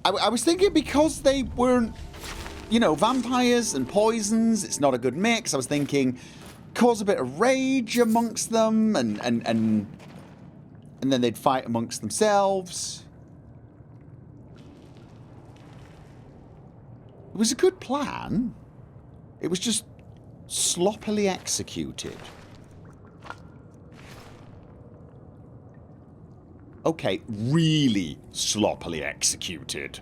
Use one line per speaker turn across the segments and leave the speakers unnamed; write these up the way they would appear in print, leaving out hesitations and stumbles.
I was thinking because they weren't, you know, vampires and poisons, it's not a good mix. I was thinking cause a bit of rage amongst them and then they'd fight amongst themselves. It was a good plan. It was just sloppily executed. Okay, really sloppily executed.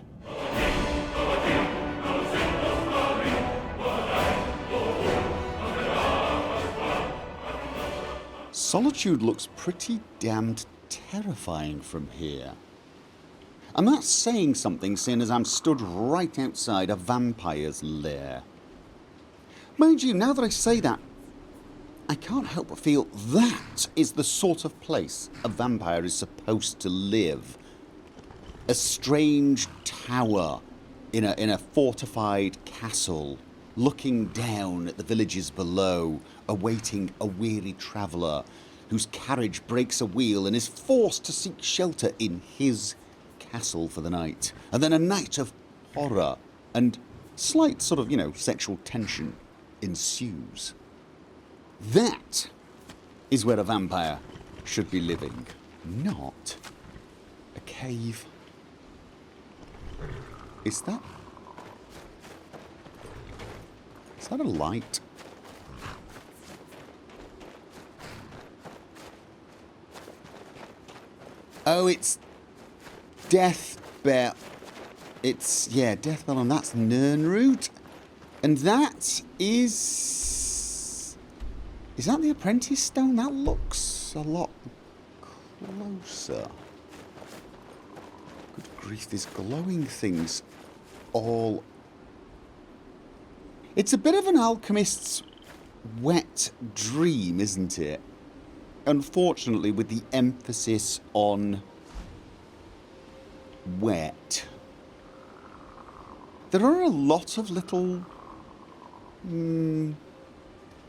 Solitude looks pretty damned terrifying from here. And that's saying something, seeing as I'm stood right outside a vampire's lair. Mind you, now that I say that, I can't help but feel that is the sort of place a vampire is supposed to live. A strange tower in a fortified castle, looking down at the villages below, awaiting a weary traveller whose carriage breaks a wheel and is forced to seek shelter in his castle for the night. And then a night of horror and slight sort of, you know, sexual tension ensues. That is where a vampire should be living, not a cave. Is that a light? Oh, it's Death Bell. It's, yeah, Death Bell, and that's Nirnroot. And that is that the Apprentice Stone? That looks a lot closer. Good grief, there's glowing things all... It's a bit of an alchemist's wet dream, isn't it? Unfortunately, with the emphasis on wet. There are a lot of little...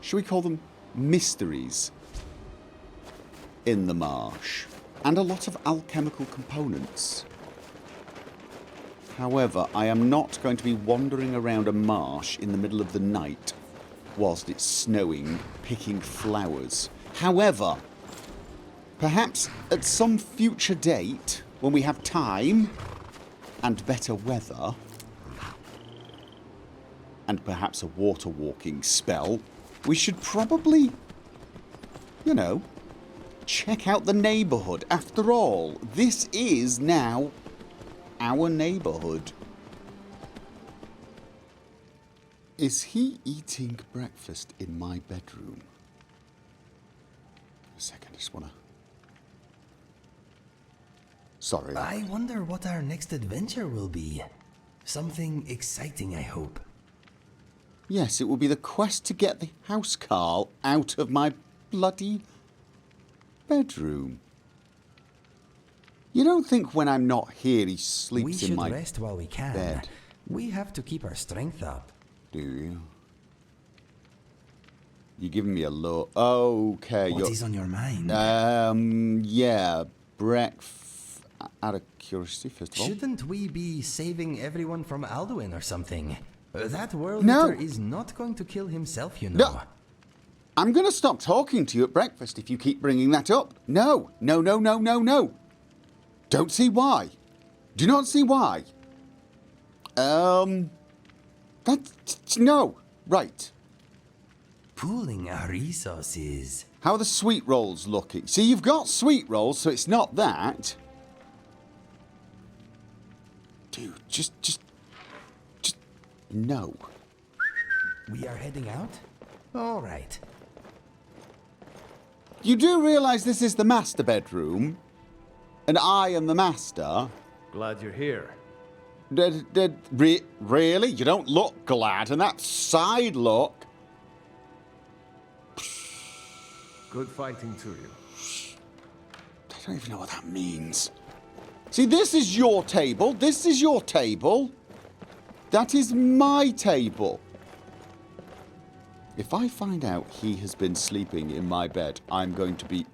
should we call them mysteries in the marsh, and a lot of alchemical components. However, I am not going to be wandering around a marsh in the middle of the night whilst it's snowing, picking flowers. However, perhaps at some future date, when we have time and better weather, and perhaps a water walking spell, we should probably, you know, check out the neighbourhood. After all, this is now our neighbourhood. Is he eating breakfast in my bedroom? A second, I just wanna... Sorry.
I wonder what our next adventure will be. Something exciting, I hope.
Yes, it will be the quest to get the housecarl out of my bloody bedroom. You don't think when I'm not here he sleeps in my bed?
We should rest while we can. We have to keep our strength up.
Do you? You're giving me a look. Okay.
What is on your mind?
Yeah, out of curiosity, first of all.
Shouldn't we be saving everyone from Alduin or something? That world
No.
eater is not going to kill himself, you know.
No. I'm going to stop talking to you at breakfast if you keep bringing that up. No. No, no, no, no, no. Don't see why. Do not see why. That's... No. Right.
Pooling our resources.
How are the sweet rolls looking? See, you've got sweet rolls, so it's not that. Dude, just... No.
We are heading out? All right.
You do realise this is the master bedroom? And I am the master?
Glad you're here.
Really? You don't look glad, and that side look...
Good fighting to you.
I don't even know what that means. See, this is your table. This is your table. That is my table. If I find out he has been sleeping in my bed, I'm going to be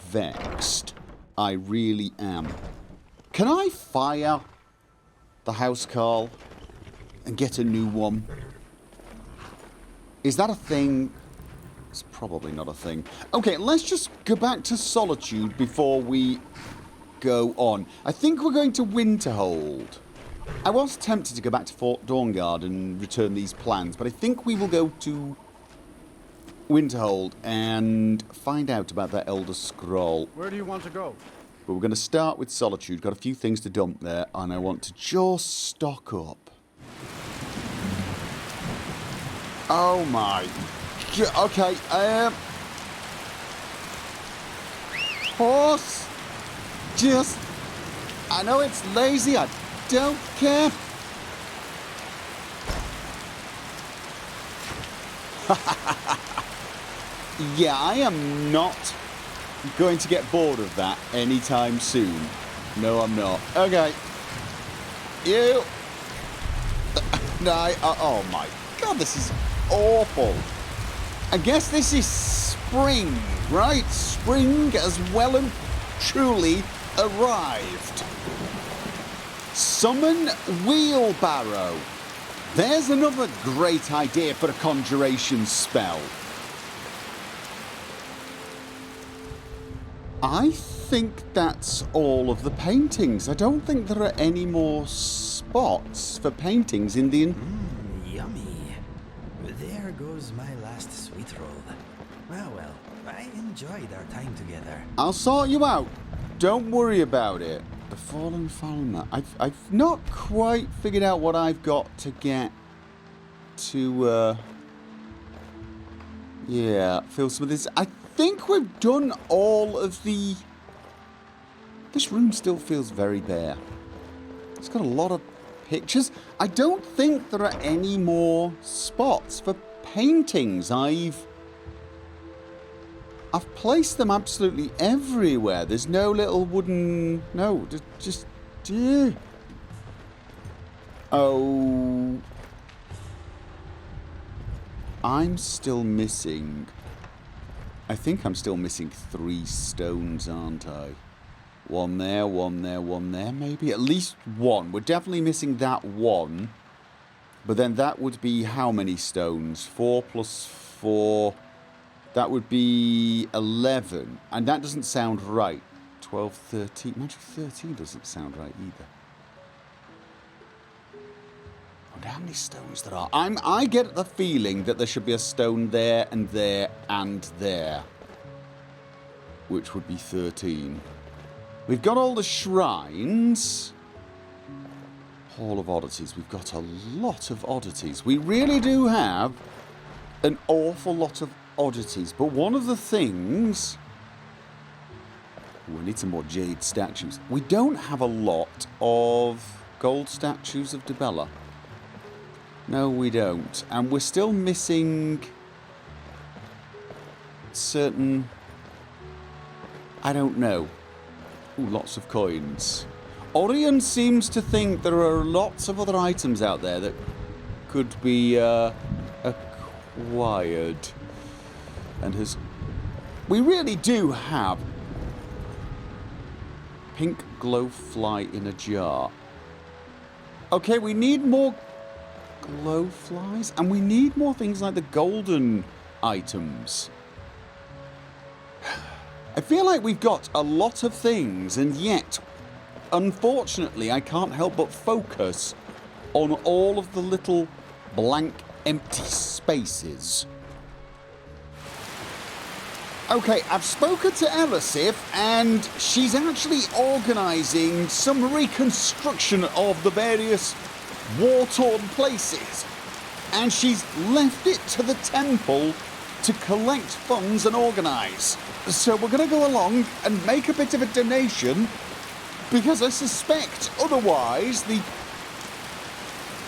vexed. I really am. Can I fire? the housecarl and get a new one. Is that a thing? It's probably not a thing. Okay, let's just go back to Solitude before we go on. I think we're going to Winterhold. I was tempted to go back to Fort Dawnguard and return these plans, but I think we will go to Winterhold and find out about that Elder Scroll.
Where do you want to go?
But we're going to start with Solitude. Got a few things to dump there, and I want to just stock up. Oh my... Okay, horse. Just... I know it's lazy, I don't care. Yeah, I am not going to get bored of that anytime soon. No, I'm not. Okay. You... No, oh my god, this is awful. I guess this is spring, right? Spring has well and truly arrived. Summon Wheelbarrow. There's another great idea for a conjuration spell. I think that's all of the paintings. I don't think there are any more spots for paintings in the...
Yummy. There goes my last sweet roll. Well, I enjoyed our time together.
I'll sort you out. Don't worry about it. The Fallen Falmer. I've not quite figured out what I've got to get to, yeah, fill some of this. I think we've done all of the... This room still feels very bare. It's got a lot of pictures. I don't think there are any more spots for paintings. I've placed them absolutely everywhere. There's no little wooden... No, just... Oh... I'm still missing... I think I'm still missing 3 stones, aren't I? One there, one there, one there, maybe? At least one. We're definitely missing that one. But then that would be how many stones? 4 plus 4... That would be 11. And that doesn't sound right. 12, 13... Magic 13 doesn't sound right either. I wonder how many stones there are. I get the feeling that there should be a stone there and there and there. Which would be 13. We've got all the shrines. Hall of Oddities. We've got a lot of oddities. We really do have an awful lot of oddities. But one of the things... We need some more jade statues. We don't have a lot of gold statues of Dibella. No, we don't. And we're still missing certain... I don't know. Ooh, lots of coins. Orion seems to think there are lots of other items out there that could be acquired. And has... We really do have pink glowfly in a jar. Okay, we need more glowflies, and we need more things like the golden items. I feel like we've got a lot of things, and yet, unfortunately, I can't help but focus on all of the little blank, empty spaces. Okay, I've spoken to Elisif, and she's actually organising some reconstruction of the various war-torn places. And she's left it to the temple to collect funds and organise. So we're going to go along and make a bit of a donation, because I suspect otherwise the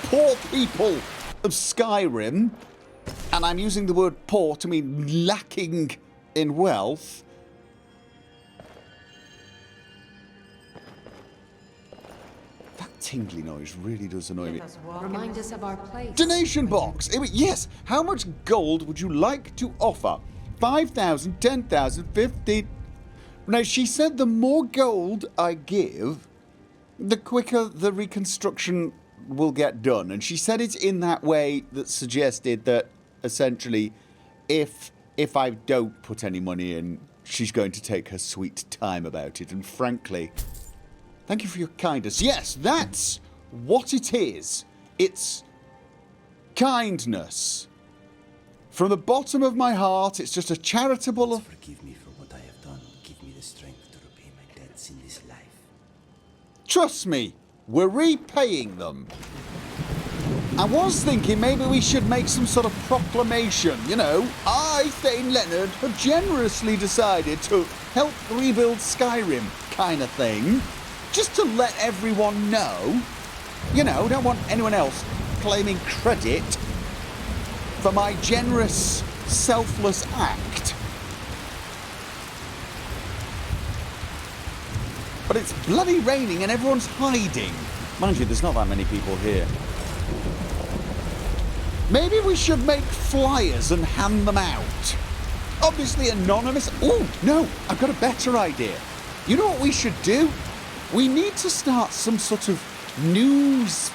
poor people of Skyrim, and I'm using the word poor to mean lacking in wealth, that tingly noise really does annoy me.
Remind us of our place.
Donation box! Yes, how much gold would you like to offer? 5,000, 10,000, 15... Now, she said the more gold I give, the quicker the reconstruction will get done. And she said it in that way that suggested that essentially if I don't put any money in, she's going to take her sweet time about it. And frankly, thank you for your kindness. Yes, that's what it is. It's kindness. From the bottom of my heart, it's just a charitable...
Forgive me for what I have done. Give me the strength to repay my debts in this life.
Trust me, we're repaying them. I was thinking maybe we should make some sort of proclamation. You know, I, Thane Leonard, have generously decided to help rebuild Skyrim kind of thing. Just to let everyone know. You know, don't want anyone else claiming credit for my generous, selfless act. But it's bloody raining and everyone's hiding. Mind you, there's not that many people here. Maybe we should make flyers and hand them out. Obviously anonymous. Oh, no, I've got a better idea. You know what we should do? We need to start some sort of newsletter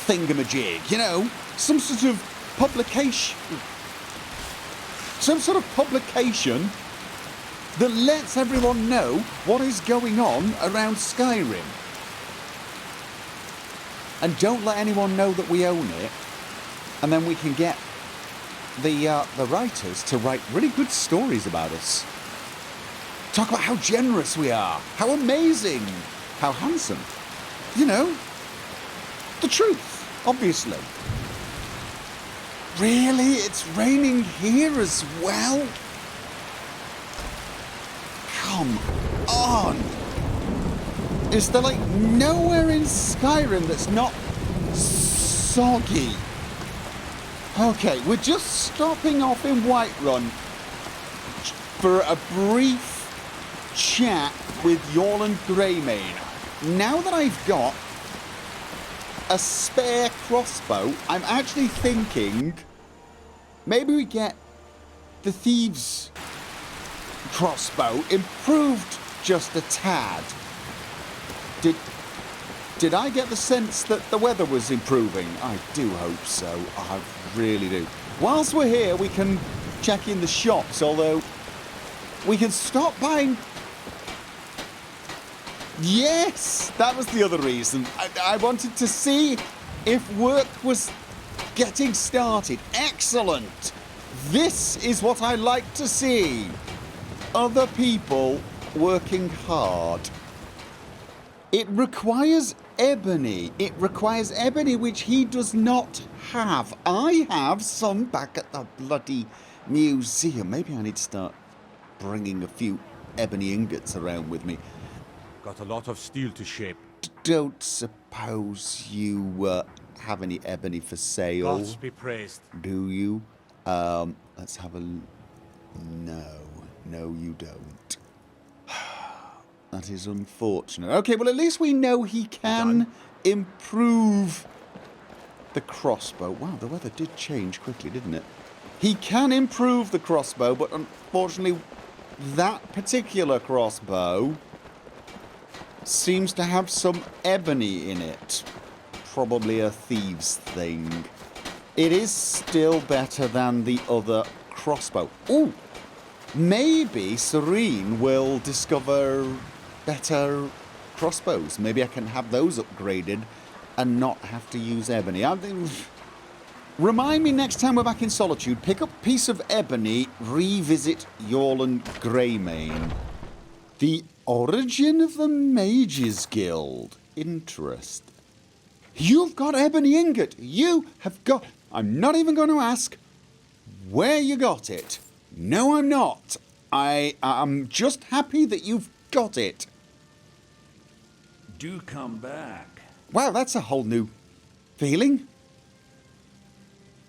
thingamajig, you know? Some sort of publication. Some sort of publication that lets everyone know what is going on around Skyrim. And don't let anyone know that we own it. And then we can get the writers to write really good stories about us. Talk about how generous we are, how amazing, how handsome. You know, the truth, obviously. Really? It's raining here as well? Come on. Is there like nowhere in Skyrim that's not soggy? Okay, we're just stopping off in Whiterun for a brief chat with Yorland Greymane. Now that I've got a spare crossbow, I'm actually thinking maybe we get the Thieves crossbow improved just a tad. Did I get the sense that the weather was improving? I do hope so. I really do. Whilst we're here, we can check in the shops, although we can stop buying... Yes! That was the other reason. I wanted to see if work was getting started. Excellent! This is what I like to see. Other people working hard. It requires ebony. It requires ebony, which he does not have. I have some back at the bloody museum. Maybe I need to start bringing a few ebony ingots around with me.
Got a lot of steel to shape.
Don't suppose you have any ebony for sale?
Gods be praised.
Do you? Let's have a... No, you don't. That is unfortunate. Okay, well, at least we know he can improve the crossbow. Wow, the weather did change quickly, didn't it? He can improve the crossbow, but unfortunately, that particular crossbow seems to have some ebony in it. Probably a Thieves thing. It is still better than the other crossbow. Ooh! Maybe Serene will discover better crossbows. Maybe I can have those upgraded and not have to use ebony. Remind me next time we're back in Solitude, pick up a piece of ebony, revisit Yorland Greymane. The origin of the Mages Guild. Interest. You've got ebony ingot. You have got... I'm not even going to ask where you got it. No, I'm not. I'm just happy that you've got it.
Do come back.
Wow, that's a whole new feeling.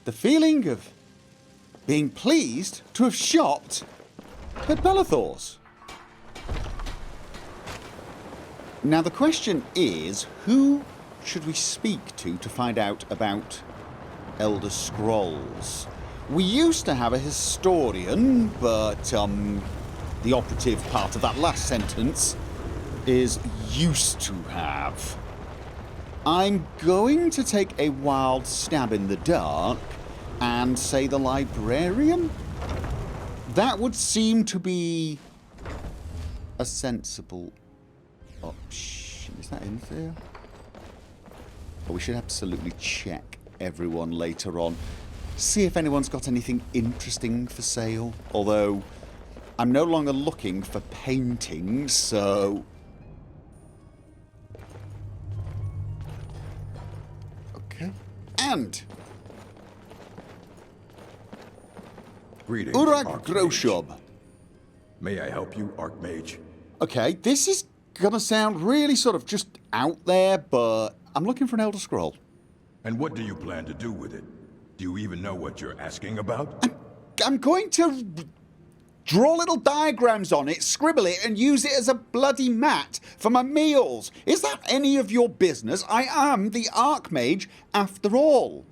The feeling of being pleased to have shopped at Bellathor's. Now the question is, who should we speak to find out about Elder Scrolls? We used to have a historian, but the operative part of that last sentence is used to have. I'm going to take a wild stab in the dark and say the librarian? That would seem to be a sensible option. Is that in there? Oh, we should absolutely check everyone later on. See if anyone's got anything interesting for sale. Although, I'm no longer looking for paintings, so... Okay. And...
Greetings,
Urag
Archmage.
Groshob.
May I help you, Archmage?
Okay, this is gonna sound really sort of just out there, but I'm looking for an Elder Scroll.
And what do you plan to do with it? Do you even know what you're asking about?
I'm going to draw little diagrams on it, scribble it, and use it as a bloody mat for my meals. Is that any of your business? I am the Archmage after all.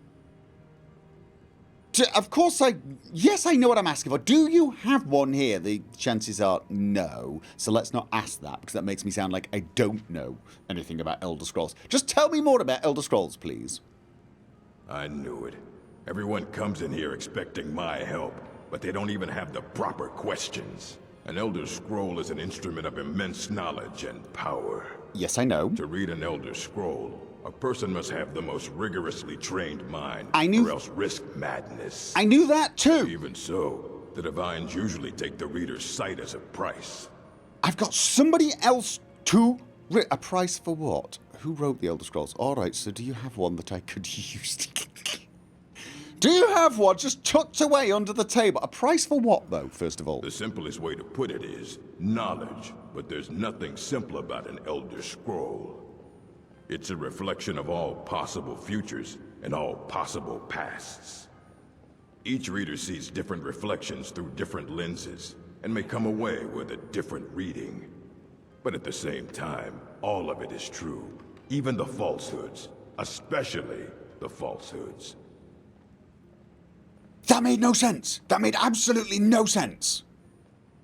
Of course yes, I know what I'm asking for. Do you have one here? The chances are no. So let's not ask that, because that makes me sound like I don't know anything about Elder Scrolls. Just tell me more about Elder Scrolls, please.
I knew it. Everyone comes in here expecting my help, but they don't even have the proper questions. An Elder Scroll is an instrument of immense knowledge and power.
Yes, I know.
To read an Elder Scroll, a person must have the most rigorously trained mind, or else risk madness.
I knew that too!
Even so, the Divines usually take the reader's sight as a price.
I've got somebody else to... A price for what? Who wrote the Elder Scrolls? Alright, so do you have one that I could use? Do you have one just tucked away under the table? A price for what, though, first of all?
The simplest way to put it is knowledge, but there's nothing simple about an Elder Scroll. It's a reflection of all possible futures and all possible pasts. Each reader sees different reflections through different lenses and may come away with a different reading. But at the same time, all of it is true, even the falsehoods, especially the falsehoods.
That made no sense. That made absolutely no sense.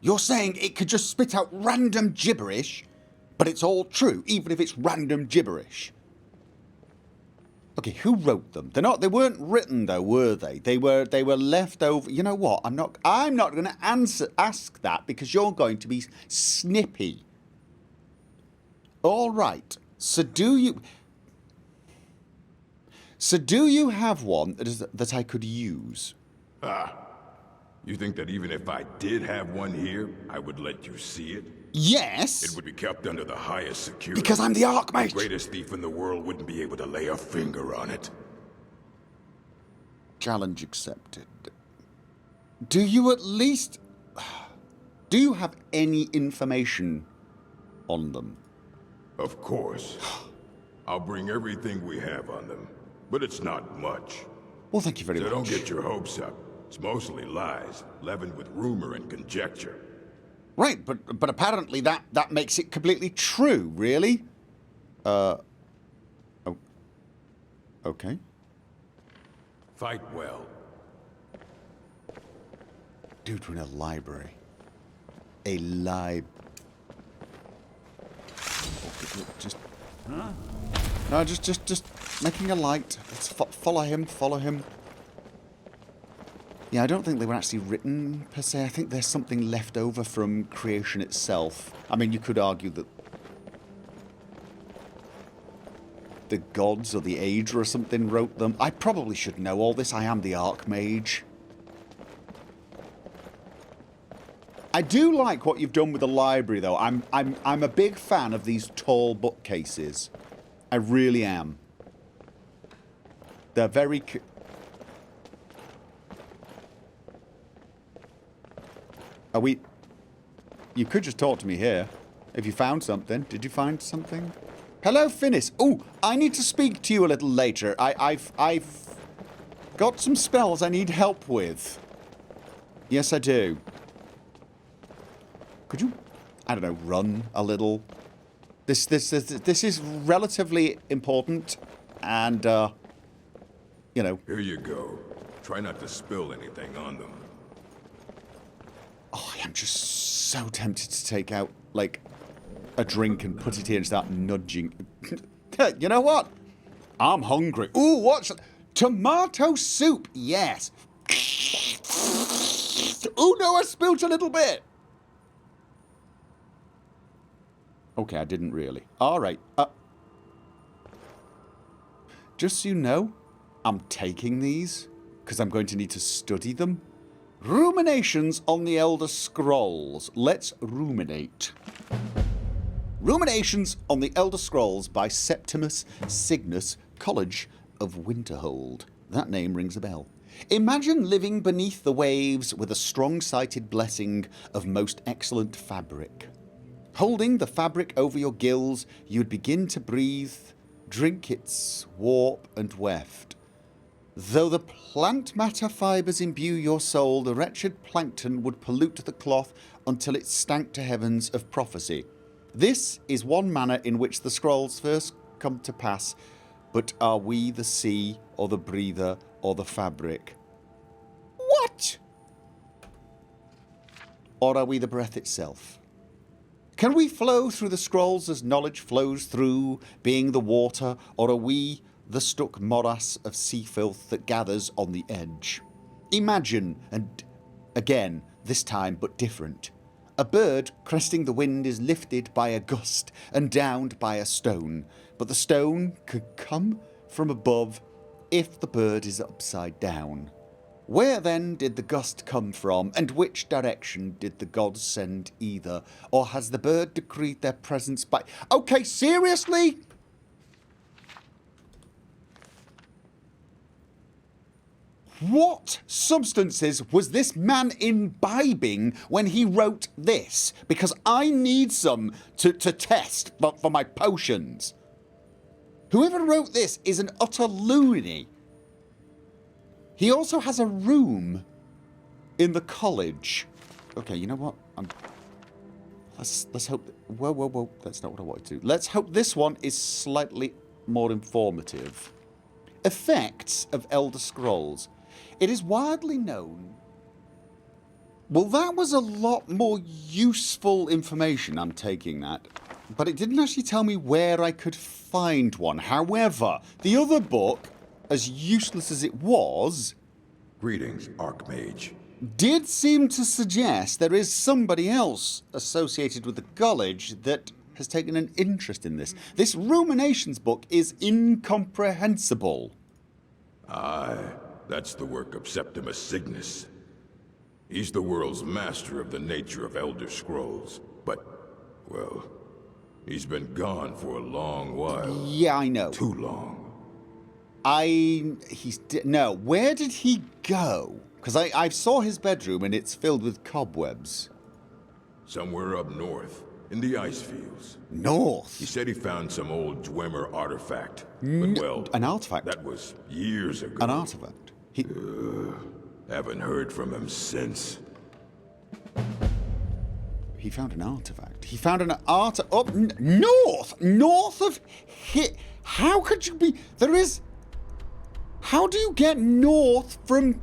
You're saying it could just spit out random gibberish, but it's all true, even if it's random gibberish. Okay, who wrote them? They weren't written though, were they? They were left over. You know what? I'm not going to ask that, because you're going to be snippy. All right. So do you have one that I could use?
You think that even if I did have one here, I would let you see it?
Yes.
It would be kept under the highest security.
Because I'm the Archmage.
The greatest thief in the world wouldn't be able to lay a finger on it.
Challenge accepted. Do you have any information on them?
Of course. I'll bring everything we have on them, but it's not much.
Well, thank you very much.
So don't get your hopes up. It's mostly lies, leavened with rumor and conjecture.
Right, but apparently that makes it completely true, really? Okay.
Fight well.
Dude, we're in a library. Just... Huh? No, just making a light. Let's follow him. Yeah, I don't think they were actually written, per se. I think there's something left over from creation itself. I mean, you could argue that the gods or the Aegir or something wrote them. I probably should know all this. I am the Archmage. I do like what you've done with the library, though. I'm a big fan of these tall bookcases. I really am. They're very... Are we... You could just talk to me here. If you found something. Did you find something? Hello, Finis. Ooh, I need to speak to you a little later. I've got some spells I need help with. Yes, I do. Could you, I don't know, run a little? This is relatively important, and, you know...
Here you go. Try not to spill anything on them.
Oh, I am just so tempted to take out, like, a drink and put it here and start nudging. You know what? I'm hungry. Ooh, what's... Tomato soup, yes. Oh no, I spilled a little bit. Okay, I didn't really. Alright. Just so you know, I'm taking these because I'm going to need to study them. Ruminations on the Elder Scrolls. Let's ruminate. Ruminations on the Elder Scrolls by Septimus, Signus, College of Winterhold. That name rings a bell. Imagine living beneath the waves with a strong-sighted blessing of most excellent fabric. Holding the fabric over your gills, you'd begin to breathe, drink its warp and weft. Though the plant matter fibres imbue your soul, the wretched plankton would pollute the cloth until it stank to heavens of prophecy. This is one manner in which the scrolls first come to pass, but are we the sea, or the breather, or the fabric? What? Or are we the breath itself? Can we flow through the scrolls as knowledge flows through, being the water, or are we the stuck morass of sea filth that gathers on the edge? Imagine, and again, this time but different. A bird cresting the wind is lifted by a gust and downed by a stone, but the stone could come from above if the bird is upside down. Where then did the gust come from, and which direction did the gods send either? Or has the bird decreed their presence by... Okay, seriously? What substances was this man imbibing when he wrote this? Because I need some to test for my potions. Whoever wrote this is an utter loony. He also has a room in the college. Okay, you know what? Let's hope... Whoa. That's not what I wanted to do. Let's hope this one is slightly more informative. Effects of Elder Scrolls. It is widely known... Well, that was a lot more useful information, I'm taking that. But it didn't actually tell me where I could find one. However, the other book, as useless as it was...
Greetings, Archmage.
...did seem to suggest there is somebody else associated with the college that has taken an interest in this. This Ruminations book is incomprehensible.
Aye, that's the work of Septimus Signus. He's the world's master of the nature of Elder Scrolls, but, well, he's been gone for a long while.
Yeah, I know.
Too long.
No, where did he go? Because I saw his bedroom and it's filled with cobwebs.
Somewhere up north, in the ice fields.
North?
He said he found some old Dwemer artifact. But, well...
An artifact?
That was years ago.
An artifact?
Haven't heard from him since.
He found an artifact. He found an north! North of... How could you be... There is... How do you get north from...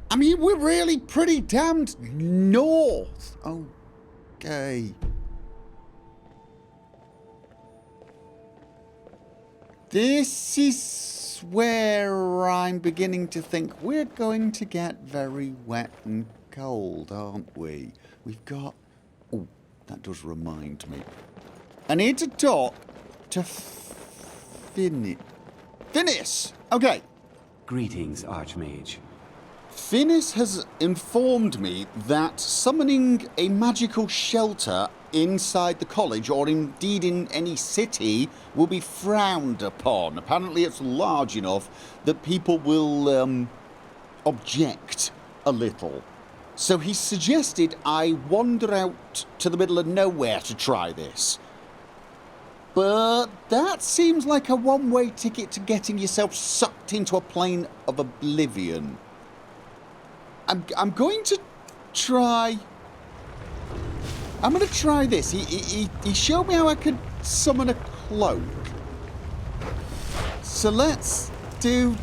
I mean, we're really pretty damned north. Okay. This is where I'm beginning to think we're going to get very wet and cold, aren't we? We've got... Oh, that does remind me. I need to talk to Finis. Okay.
Greetings, Archmage.
Finis has informed me that summoning a magical shelter inside the college, or indeed in any city, will be frowned upon. Apparently it's large enough that people will object a little. So he suggested I wander out to the middle of nowhere to try this. But that seems like a one-way ticket to getting yourself sucked into a plane of oblivion. I'm going to try... I'm going to try this. He showed me how I could summon a cloak. So let's do...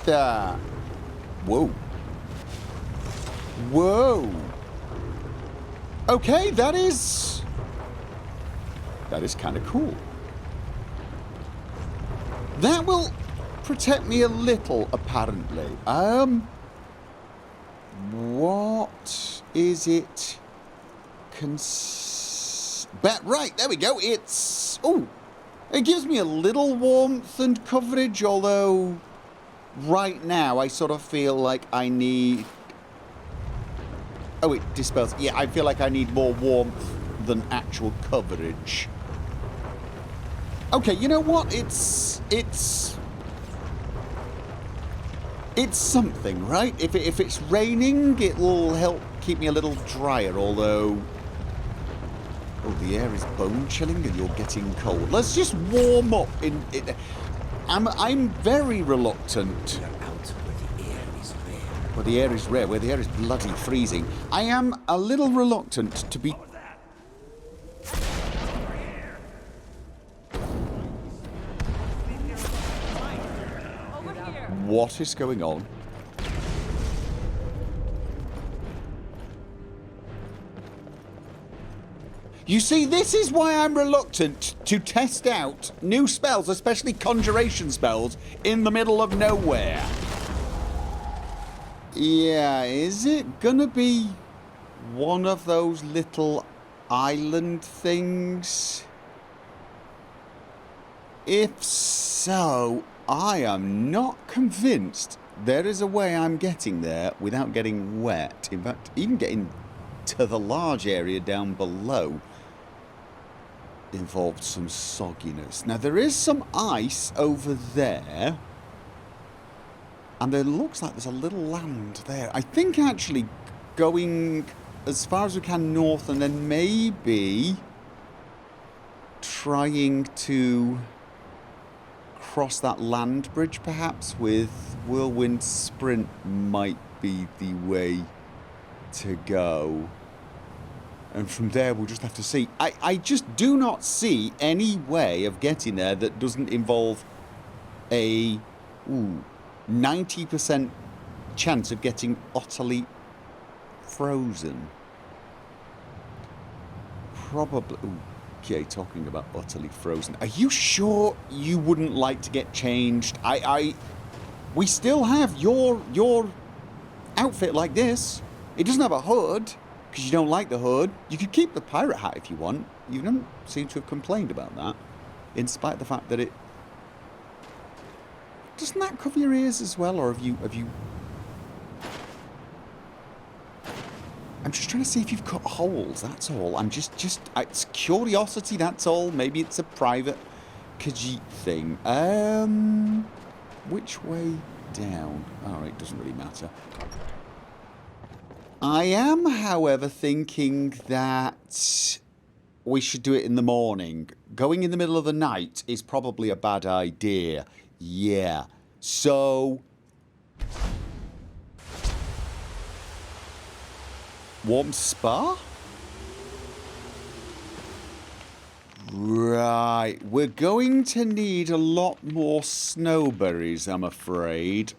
that. Whoa. Whoa. Okay, that is kind of cool. That will protect me a little, apparently. What is it? Right, there we go. It's... Oh, it gives me a little warmth and coverage, although right now I sort of feel like I need... Oh, it dispels. Yeah, I feel like I need more warmth than actual coverage. Okay, you know what? It's something, right? If it's raining, it'll help keep me a little drier, although... Oh, the air is bone-chilling and you're getting cold. Let's just warm up in it. I'm very reluctant.
We are out where the air is rare.
Where the air is rare, where the air is bloody freezing. I am a little reluctant to be... What is going on? You see, this is why I'm reluctant to test out new spells, especially conjuration spells, in the middle of nowhere. Yeah, is it gonna be one of those little island things? If so, I am not convinced there is a way I'm getting there without getting wet. In fact, even getting to the large area down below involved some sogginess. Now, there is some ice over there, and there looks like there's a little land there. I think actually going as far as we can north and then maybe trying to cross that land bridge perhaps with Whirlwind Sprint might be the way to go. And from there we'll just have to see. I just do not see any way of getting there that doesn't involve a 90% chance of getting utterly frozen. Probably... Ooh, okay, talking about utterly frozen. Are you sure you wouldn't like to get changed? We still have your outfit like this. It doesn't have a hood, because you don't like the hood. You could keep the pirate hat if you want. You don't seem to have complained about that, in spite of the fact that it... Doesn't that cover your ears as well, or have you... I'm just trying to see if you've cut holes, that's all. I'm just it's curiosity, that's all. Maybe it's a private Khajiit thing. Which way down? Alright, doesn't really matter. I am, however, thinking that we should do it in the morning. Going in the middle of the night is probably a bad idea. Yeah. So... Warm spa? Right. We're going to need a lot more snowberries, I'm afraid.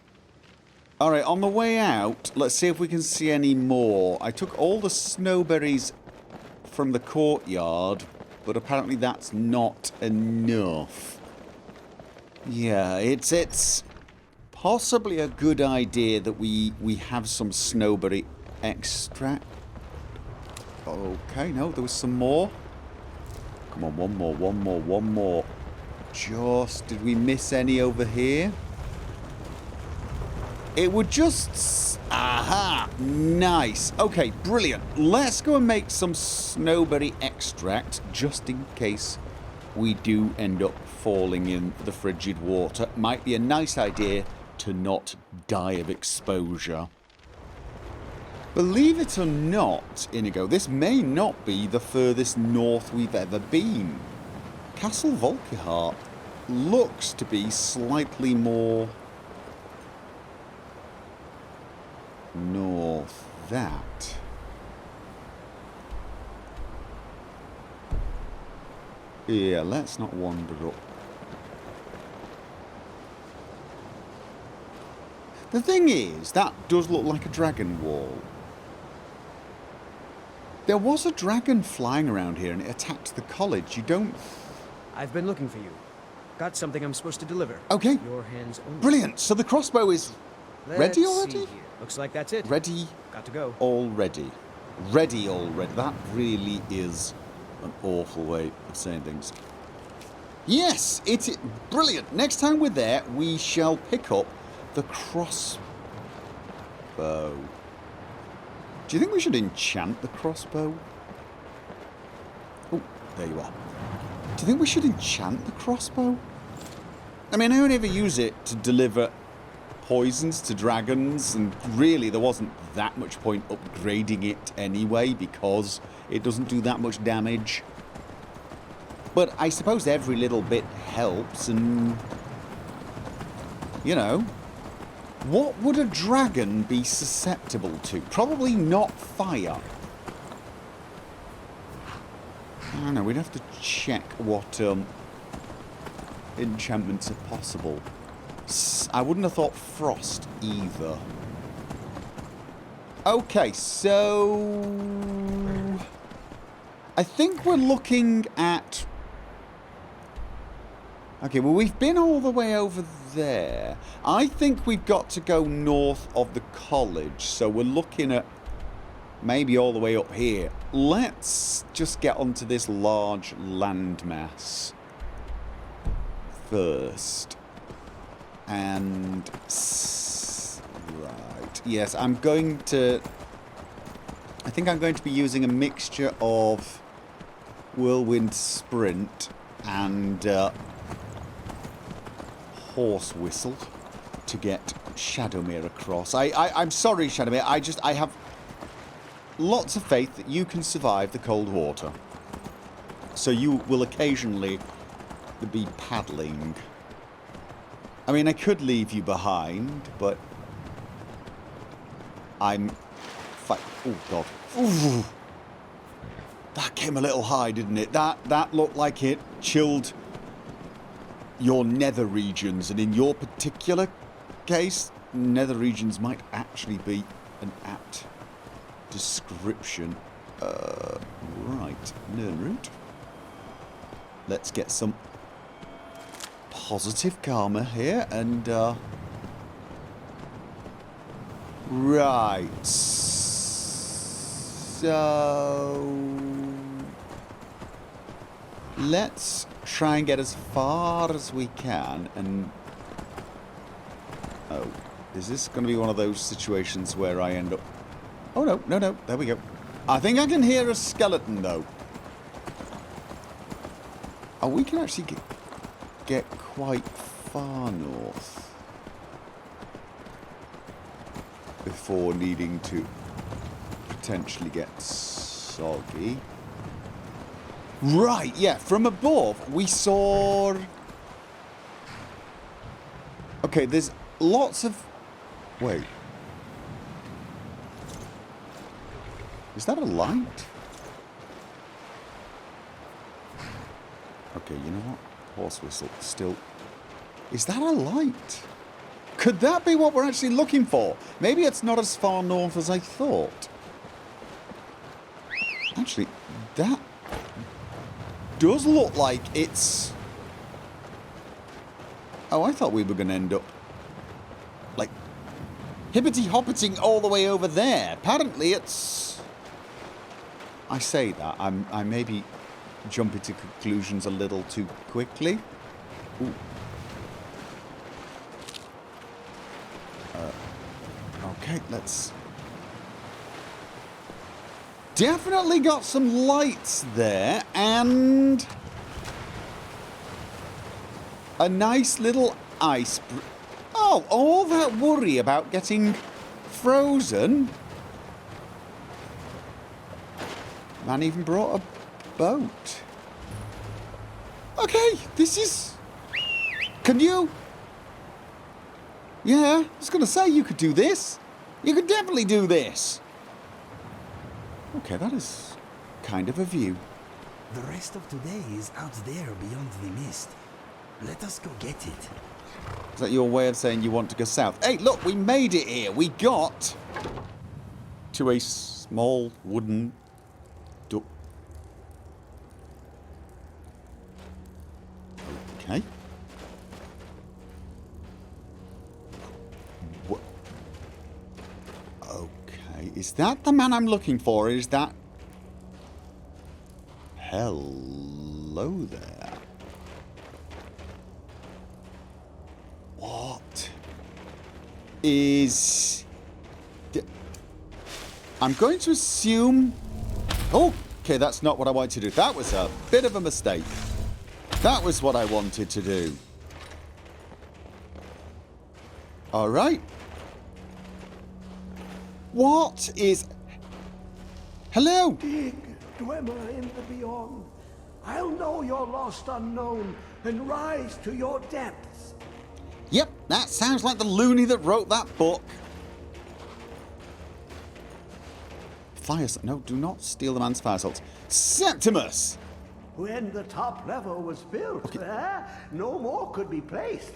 Alright, on the way out, let's see if we can see any more. I took all the snowberries from the courtyard, but apparently that's not enough. Yeah, it's possibly a good idea that we have some snowberry extract. Okay, no, there was some more. Come on, one more. Just, did we miss any over here? It would just... Aha! Nice. Okay, brilliant. Let's go and make some snowberry extract, just in case we do end up falling in the frigid water. Might be a nice idea to not die of exposure. Believe it or not, Inigo, this may not be the furthest north we've ever been. Castle Volkihart looks to be slightly more north. That. Yeah, let's not wander up. The thing is, that does look like a dragon wall. There was a dragon flying around here and it attacked the college. You don't...
I've been looking for you. Got something I'm supposed to deliver.
Okay.
Your hands only.
Brilliant. So the crossbow is ready
Let's
already?
see here. Looks like that's it.
Ready
Got to go.
already. Ready already. That really is an awful way of saying things. Yes, it is. Brilliant. Next time we're there, we shall pick up the crossbow. Do you think we should enchant the crossbow? Oh, there you are. Do you think we should enchant the crossbow? I mean, I only ever use it to deliver poisons to dragons, and really there wasn't that much point upgrading it anyway because it doesn't do that much damage. But I suppose every little bit helps, and you know, what would a dragon be susceptible to? Probably not fire. I don't know, we'd have to check what enchantments are possible. I wouldn't have thought frost either. Okay, so I think we're looking at... Okay, well, we've been all the way over there. I think we've got to go north of the college, so we're looking at maybe all the way up here. Let's just get onto this large landmass first. And... right. Yes, I'm going to... I think I'm going to be using a mixture of Whirlwind Sprint and Horse Whistle to get Shadowmere across. I'm sorry, Shadowmere. I have lots of faith that you can survive the cold water. So you will occasionally be paddling. I mean, I could leave you behind, but I'm... Oh, God. Ooh. That came a little high, didn't it? That looked like it chilled your nether regions, and in your particular case, nether regions might actually be an apt description. Right, Nernroot. Let's get some positive karma here, and right, so let's try and get as far as we can. And oh, is this going to be one of those situations where I end up... Oh no, there we go. I think I can hear a skeleton though. Oh, we can actually get quite far north before needing to potentially get soggy. Right, yeah, from above we saw... Okay, there's lots of... Wait. Is that a light? Okay, you know what? Horse Whistle, still... Is that a light? Could that be what we're actually looking for? Maybe it's not as far north as I thought. Actually, that does look like it's... Oh, I thought we were going to end up, like, hippity-hoppeting all the way over there. Apparently it's... I say that, I maybe jumping to conclusions a little too quickly. Ooh. Okay, let's... Definitely got some lights there, and a nice little ice... Oh, all that worry about getting frozen. Man even brought a boat. Okay, this is... Can you... Yeah, I was going to say you could do this. You could definitely do this. Okay, that is kind of a view.
The rest of today is out there beyond the mist. Let us go get it.
Is that your way of saying you want to go south? Hey, look, we made it here. We got to a small wooden Is that the man I'm looking for? Is that... Hello there. What is... I'm going to assume... Oh, okay, that's not what I wanted to do. That was a bit of a mistake. That was what I wanted to do. All right. What is... Hello?
Dig, Dwemer in the beyond. I'll know your lost unknown and rise to your depths.
Yep, that sounds like the loony that wrote that book. Fire... No, do not steal the man's fire salts. Septimus!
When the top level was built, no more could be placed.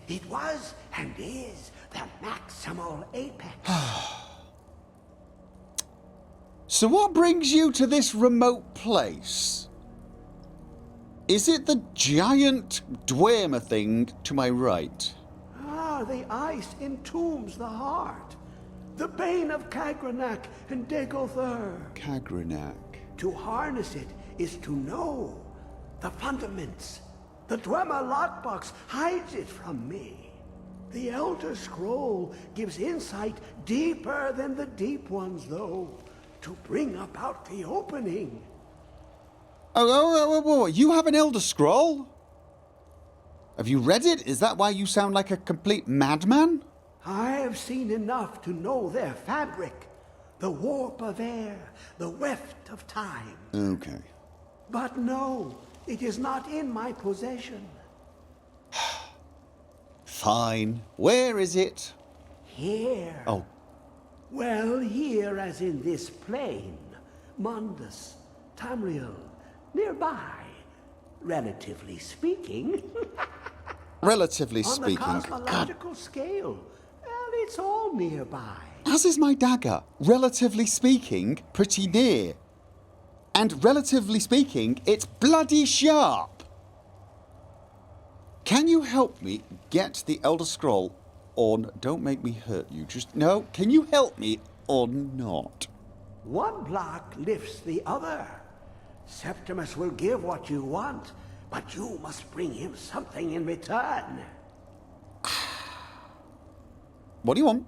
It was and is the maximal apex.
So what brings you to this remote place? Is it the giant Dwemer thing to my right?
Ah, the ice entombs the heart. The bane of Kagranak and Degother.
Kagranak.
To harness it is to know the fundaments. The Dwemer lockbox hides it from me. The Elder Scroll gives insight deeper than the deep ones, though, to bring about the opening.
Oh, you have an Elder Scroll? Have you read it? Is that why you sound like a complete madman?
I have seen enough to know their fabric. The warp of air, the weft of time.
Okay.
But no, it is not in my possession.
Fine. Where is it?
Here.
Oh.
Well, here as in this plane. Mundus, Tamriel, nearby. Relatively speaking.
Relatively
On the
speaking.
cosmological scale, well, it's all nearby.
As is my dagger. Relatively speaking, pretty near. And relatively speaking, it's bloody sharp. Can you help me get the Elder Scroll or... Don't make me hurt you. Just... No, can you help me or not?
One block lifts the other. Septimus will give what you want, but you must bring him something in return.
What do you want?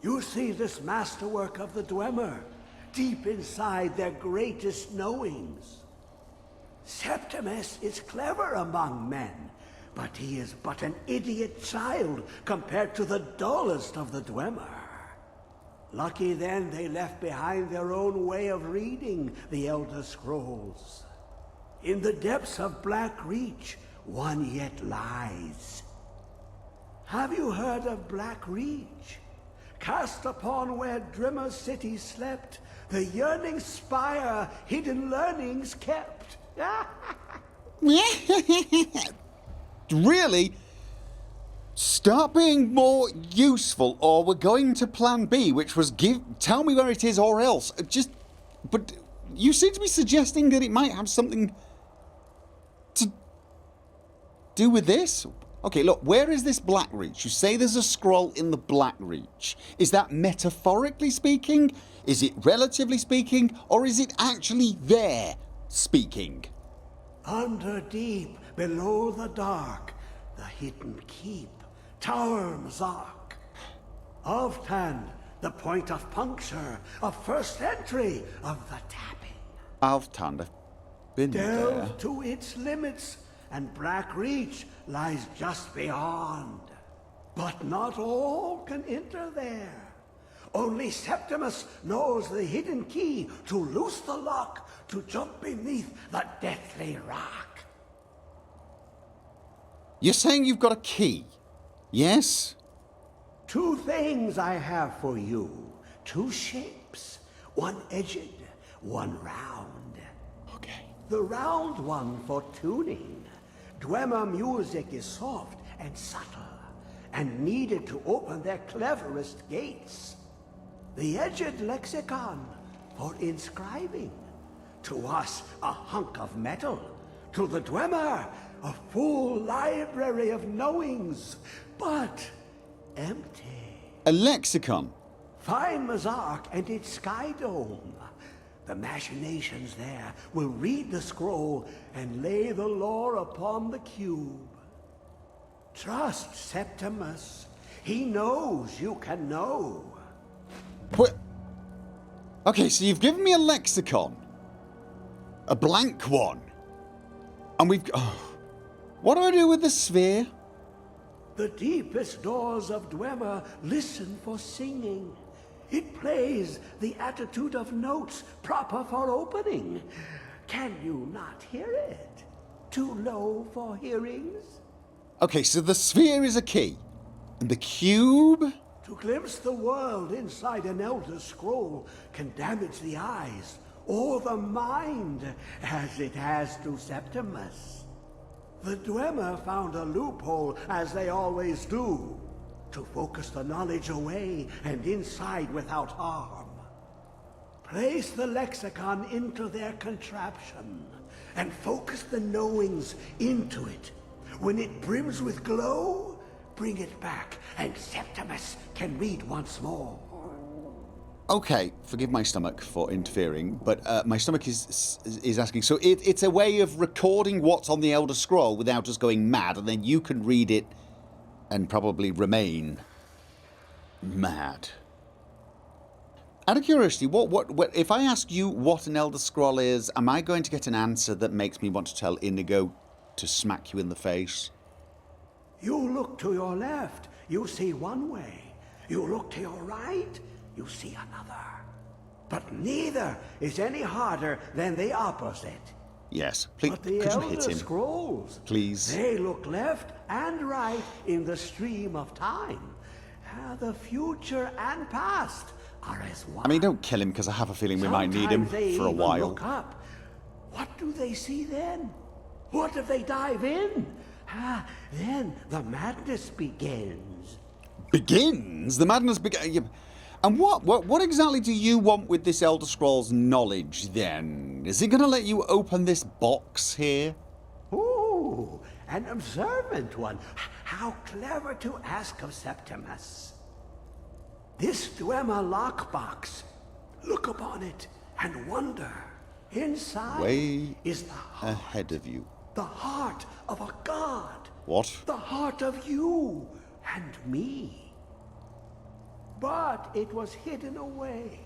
You see this masterwork of the Dwemer, deep inside their greatest knowings. Septimus is clever among men, but he is but an idiot child compared to the dullest of the Dwemer. Lucky then they left behind their own way of reading the Elder Scrolls. In the depths of Black Reach, one yet lies. Have you heard of Black Reach? Cast upon where Drimmer's city slept, the yearning spire hidden learnings kept.
Really? Start being more useful, or we're going to plan B, which was tell me where it is or else. But you seem to be suggesting that it might have something to do with this? Okay, look, where is this Black Reach? You say there's a scroll in the Black Reach. Is that metaphorically speaking? Is it relatively speaking? Or is it actually there speaking?
Under deep, below the dark, the hidden keep, Tower Mzark. Alftan, the point of puncture, of first entry, of the tapping.
Alftan, I've been there.
Delve to its limits, and Black Reach lies just beyond. But not all can enter there. Only Septimus knows the hidden key to loose the lock, to jump beneath the deathly rock.
You're saying you've got a key? Yes?
2 things I have for you. 2 shapes. One edged, one round.
Okay.
The round one for tuning. Dwemer music is soft and subtle, and needed to open their cleverest gates. The edged lexicon for inscribing. To us, a hunk of metal. To the Dwemer, a full library of knowings, but empty.
A lexicon?
Find Mazark and its sky dome. The machinations there will read the scroll and lay the lore upon the cube. Trust Septimus. He knows you can know.
What? Okay, so you've given me a lexicon. A blank one. And we've... Oh. What do I do with the sphere?
The deepest doors of Dwemer listen for singing. It plays the attitude of notes proper for opening. Can you not hear it? Too low for hearings?
Okay, so the sphere is a key. And the cube?
To glimpse the world inside an Elder Scroll can damage the eyes or the mind, as it has to Septimus. The Dwemer found a loophole, as they always do, to focus the knowledge away and inside without harm. Place the lexicon into their contraption, and focus the knowings into it. When it brims with glow, bring it back, and Septimus can read once more.
Okay, forgive my stomach for interfering, but my stomach is asking. So it's a way of recording what's on the Elder Scroll without us going mad, and then you can read it and probably remain mad. Out of curiosity, what if I ask you what an Elder Scroll is, am I going to get an answer that makes me want to tell Inigo to smack you in the face?
You look to your left, you see one way. You look to your right, you see another. But neither is any harder than the opposite.
Yes, please,
But the
could you
Elder
hit him?
Scrolls,
Please.
they look left and right in the stream of time. The future and past are as one.
I mean, don't kill him, because I have a feeling we might need him
Sometimes they
for a
even
while.
Look up. What do they see then? What if they dive in? Then the madness begins.
Begins? The madness begins? And what exactly do you want with this Elder Scrolls knowledge, then? Is it going to let you open this box here?
Ooh, an observant one. How clever to ask of Septimus. This Dwemer lockbox. Look upon it and wonder. Inside
Way
is the heart.
ahead of you.
The heart of a god.
What?
The heart of you and me. But it was hidden away.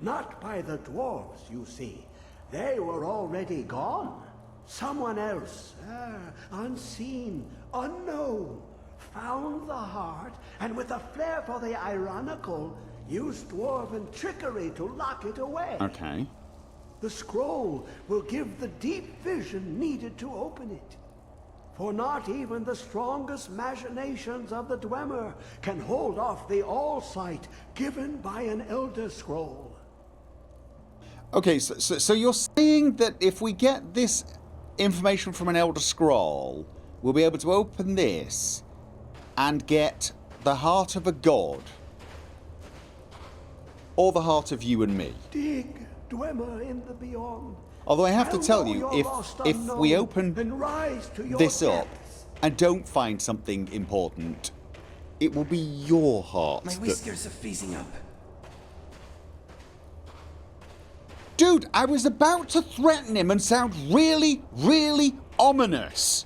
Not by the dwarves, you see. They were already gone. Someone else, unseen, unknown, found the heart, and with a flair for the ironical, used dwarven trickery to lock it away.
Okay.
The scroll will give the deep vision needed to open it. For not even the strongest machinations of the Dwemer can hold off the all-sight given by an Elder Scroll.
Okay, so you're saying that if we get this information from an Elder Scroll, we'll be able to open this and get the heart of a god? Or the heart of you and me?
Dig, Dwemer in the beyond.
Although I have to
I'll
tell
know
you,
your lost
if we
unknown
open
and rise to your
this up
depths.
and don't find something important, it will be your heart
My
that...
whiskers are freezing up.
Dude, I was about to threaten him and sound really, really ominous.